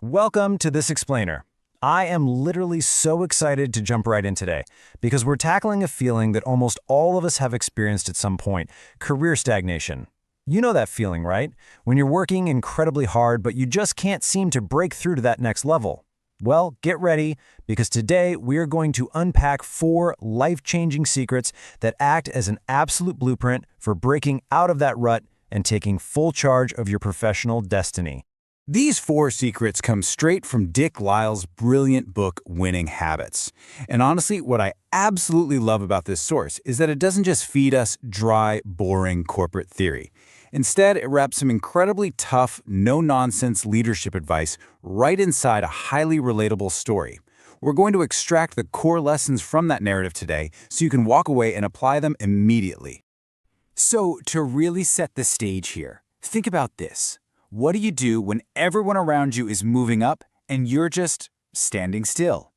Welcome to This Explainer. I am literally so excited to jump right in today because we're tackling a feeling that almost all of us have experienced at some point: career stagnation. You know that feeling, right? When you're working incredibly hard, but you just can't seem to break through to that next level. Well, get ready, because today we are going to unpack 4 life-changing secrets that act as an absolute blueprint for breaking out of that rut and taking full charge of your professional destiny. These 4 secrets come straight from Dick Lyle's brilliant book, Winning Habits. And honestly, what I absolutely love about this source is that it doesn't just feed us dry, boring corporate theory. Instead, it wraps some incredibly tough, no-nonsense leadership advice right inside a highly relatable story. We're going to extract the core lessons from that narrative today so you can walk away and apply them immediately. So, to really set the stage here, think about this. What do you do when everyone around you is moving up and you're just standing still?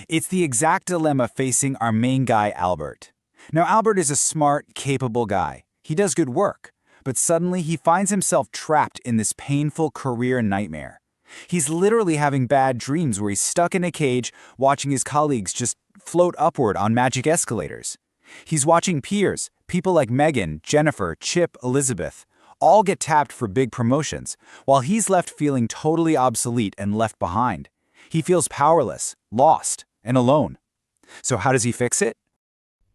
It's the exact dilemma facing our main guy, Albert. Now, Albert is a smart, capable guy. He does good work, but suddenly he finds himself trapped in this painful career nightmare. He's literally having bad dreams where he's stuck in a cage watching his colleagues just float upward on magic escalators. He's watching peers, people like Megan, Jennifer, Chip, Elizabeth, all get tapped for big promotions, while he's left feeling totally obsolete and left behind. He feels powerless, lost, and alone. So how does he fix it?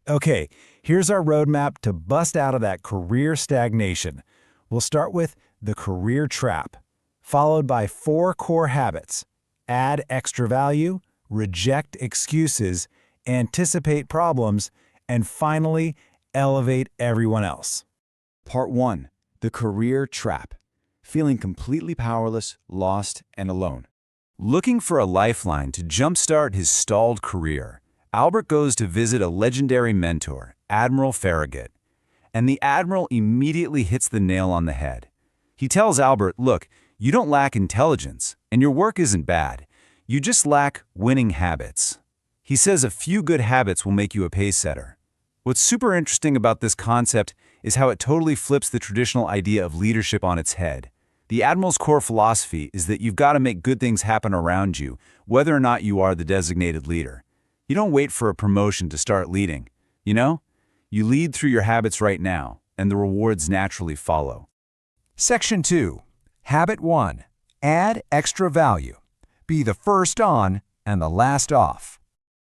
Okay, here's our roadmap to bust out of that career stagnation. We'll start with the career trap, followed by 4 core habits: add extra value, reject excuses, anticipate problems, and finally, elevate everyone else. Part 1. The career trap. Feeling completely powerless, lost, and alone. Looking for a lifeline to jumpstart his stalled career, Albert goes to visit a legendary mentor, Admiral Farragut. And the Admiral immediately hits the nail on the head. He tells Albert, look, you don't lack intelligence, and your work isn't bad. You just lack winning habits. He says a few good habits will make you a pace setter. What's super interesting about this concept is how it totally flips the traditional idea of leadership on its head. The Admiral's core philosophy is that you've got to make good things happen around you, whether or not you are the designated leader. You don't wait for a promotion to start leading. You lead through your habits right now, and the rewards naturally follow. Section 2. Habit 1. Add extra value. Be the first on and the last off.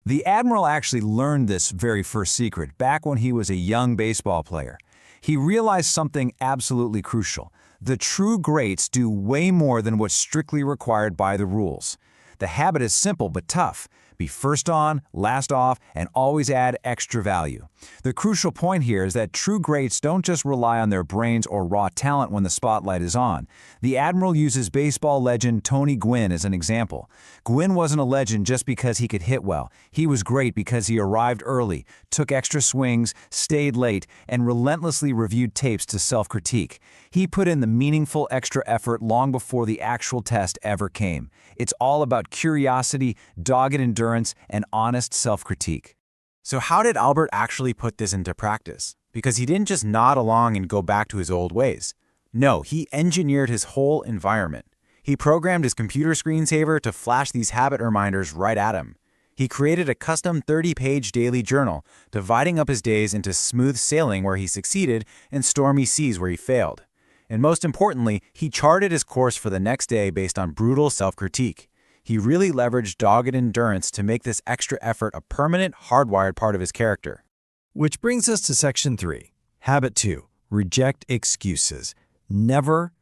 The Admiral actually learned this very first secret back when he was a young baseball player. He realized something absolutely crucial. The true greats do way more than what's strictly required by the rules. The habit is simple but tough. Be first on, last off, and always add extra value. The crucial point here is that true greats don't just rely on their brains or raw talent when the spotlight is on. The Admiral uses baseball legend Tony Gwynn as an example. Gwynn wasn't a legend just because he could hit well. He was great because he arrived early, took extra swings, stayed late, and relentlessly reviewed tapes to self-critique. He put in the meaningful extra effort long before the actual test ever came. It's all about curiosity, dogged endurance, and honest self-critique. So how did Albert actually put this into practice? Because he didn't just nod along and go back to his old ways. No, he engineered his whole environment. He programmed his computer screensaver to flash these habit reminders right at him. He created a custom 30-page daily journal, dividing up his days into smooth sailing where he succeeded and stormy seas where he failed. And most importantly, he charted his course for the next day based on brutal self-critique. He really leveraged dogged endurance to make this extra effort a permanent, hardwired part of his character. Which brings us to Section 3. Habit 2. Reject excuses. Never,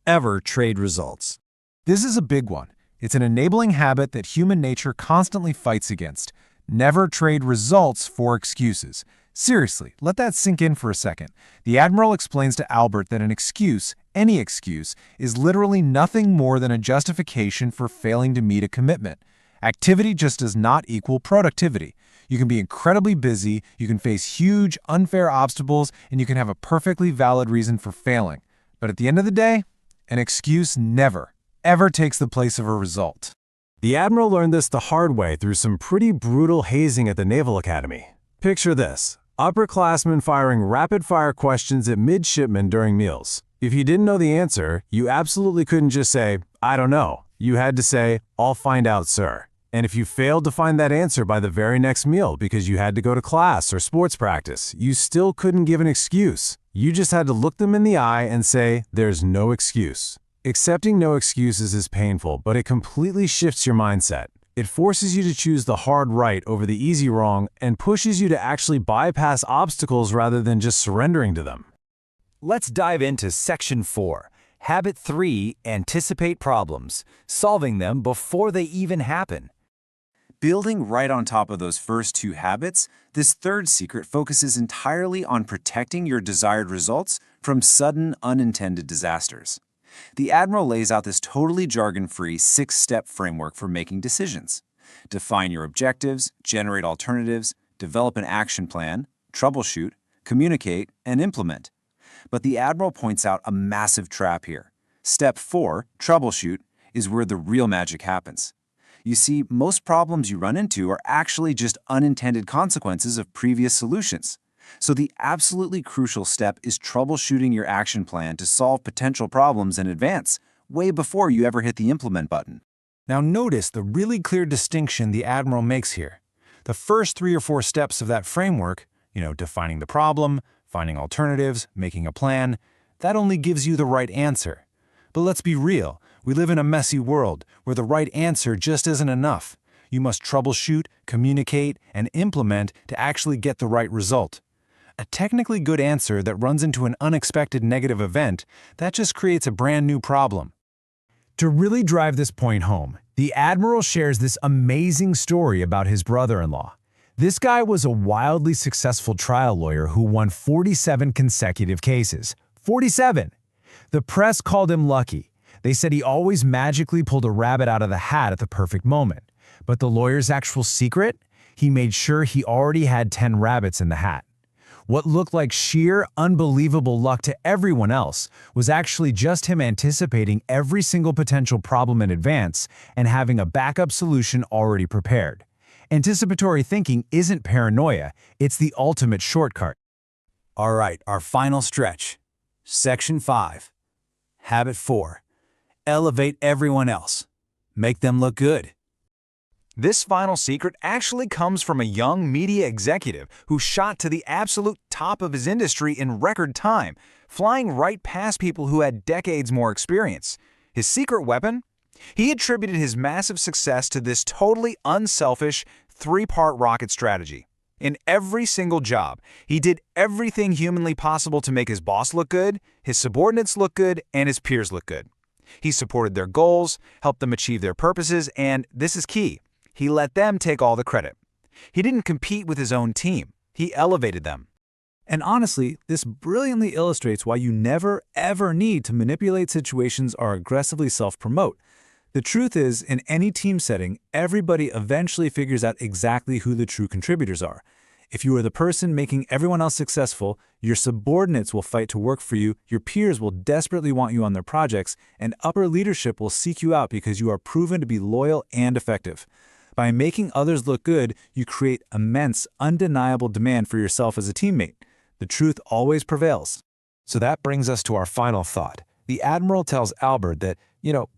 ever trade results. This is a big one. It's an enabling habit that human nature constantly fights against. Never trade results for excuses. Seriously, let that sink in for a second. The Admiral explains to Albert that an excuse, any excuse, is literally nothing more than a justification for failing to meet a commitment. Activity just does not equal productivity. You can be incredibly busy, you can face huge, unfair obstacles, and you can have a perfectly valid reason for failing. But at the end of the day, an excuse never, ever takes the place of a result. The Admiral learned this the hard way through some pretty brutal hazing at the Naval Academy. Picture this: upperclassmen firing rapid-fire questions at midshipmen during meals. If you didn't know the answer, you absolutely couldn't just say, "I don't know." You had to say, "I'll find out, sir." And if you failed to find that answer by the very next meal because you had to go to class or sports practice, you still couldn't give an excuse. You just had to look them in the eye and say, "There's no excuse." Accepting no excuses is painful, but it completely shifts your mindset. It forces you to choose the hard right over the easy wrong and pushes you to actually bypass obstacles rather than just surrendering to them. Let's dive into Section 4. Habit 3, anticipate problems, solving them before they even happen. Building right on top of those first two habits, this third secret focuses entirely on protecting your desired results from sudden unintended disasters. The Admiral lays out this totally jargon-free 6-step framework for making decisions. Define your objectives, generate alternatives, develop an action plan, troubleshoot, communicate, and implement. But the Admiral points out a massive trap here. Step 4, troubleshoot, is where the real magic happens. You see, most problems you run into are actually just unintended consequences of previous solutions. So the absolutely crucial step is troubleshooting your action plan to solve potential problems in advance, way before you ever hit the implement button. Now notice the really clear distinction the Admiral makes here. The first 3 or 4 steps of that framework, defining the problem, finding alternatives, making a plan, that only gives you the right answer. But let's be real, we live in a messy world where the right answer just isn't enough. You must troubleshoot, communicate, and implement to actually get the right result. A technically good answer that runs into an unexpected negative event, that just creates a brand new problem. To really drive this point home, the Admiral shares this amazing story about his brother-in-law. This guy was a wildly successful trial lawyer who won 47 consecutive cases. 47! The press called him lucky. They said he always magically pulled a rabbit out of the hat at the perfect moment. But the lawyer's actual secret? He made sure he already had 10 rabbits in the hat. What looked like sheer, unbelievable luck to everyone else was actually just him anticipating every single potential problem in advance and having a backup solution already prepared. Anticipatory thinking isn't paranoia, it's the ultimate shortcut. All right, our final stretch. Section 5. Habit 4. Elevate everyone else. Make them look good. This final secret actually comes from a young media executive who shot to the absolute top of his industry in record time, flying right past people who had decades more experience. His secret weapon? He attributed his massive success to this totally unselfish 3-part rocket strategy. In every single job, he did everything humanly possible to make his boss look good, his subordinates look good, and his peers look good. He supported their goals, helped them achieve their purposes, and this is key. He let them take all the credit. He didn't compete with his own team. He elevated them. And honestly, this brilliantly illustrates why you never, ever need to manipulate situations or aggressively self-promote. The truth is, in any team setting, everybody eventually figures out exactly who the true contributors are. If you are the person making everyone else successful, your subordinates will fight to work for you, your peers will desperately want you on their projects, and upper leadership will seek you out because you are proven to be loyal and effective. By making others look good, you create immense, undeniable demand for yourself as a teammate. The truth always prevails. So that brings us to our final thought. The Admiral tells Albert that,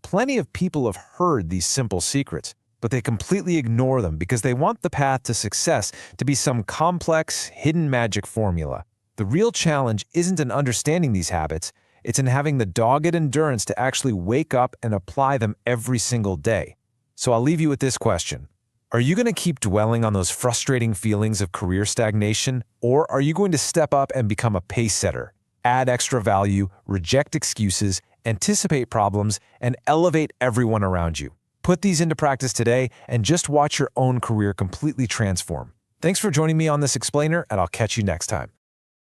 plenty of people have heard these simple secrets, but they completely ignore them because they want the path to success to be some complex, hidden magic formula. The real challenge isn't in understanding these habits, it's in having the dogged endurance to actually wake up and apply them every single day. So I'll leave you with this question. Are you going to keep dwelling on those frustrating feelings of career stagnation, or are you going to step up and become a pace setter, add extra value, reject excuses, anticipate problems, and elevate everyone around you? Put these into practice today and just watch your own career completely transform. Thanks for joining me on this explainer, and I'll catch you next time.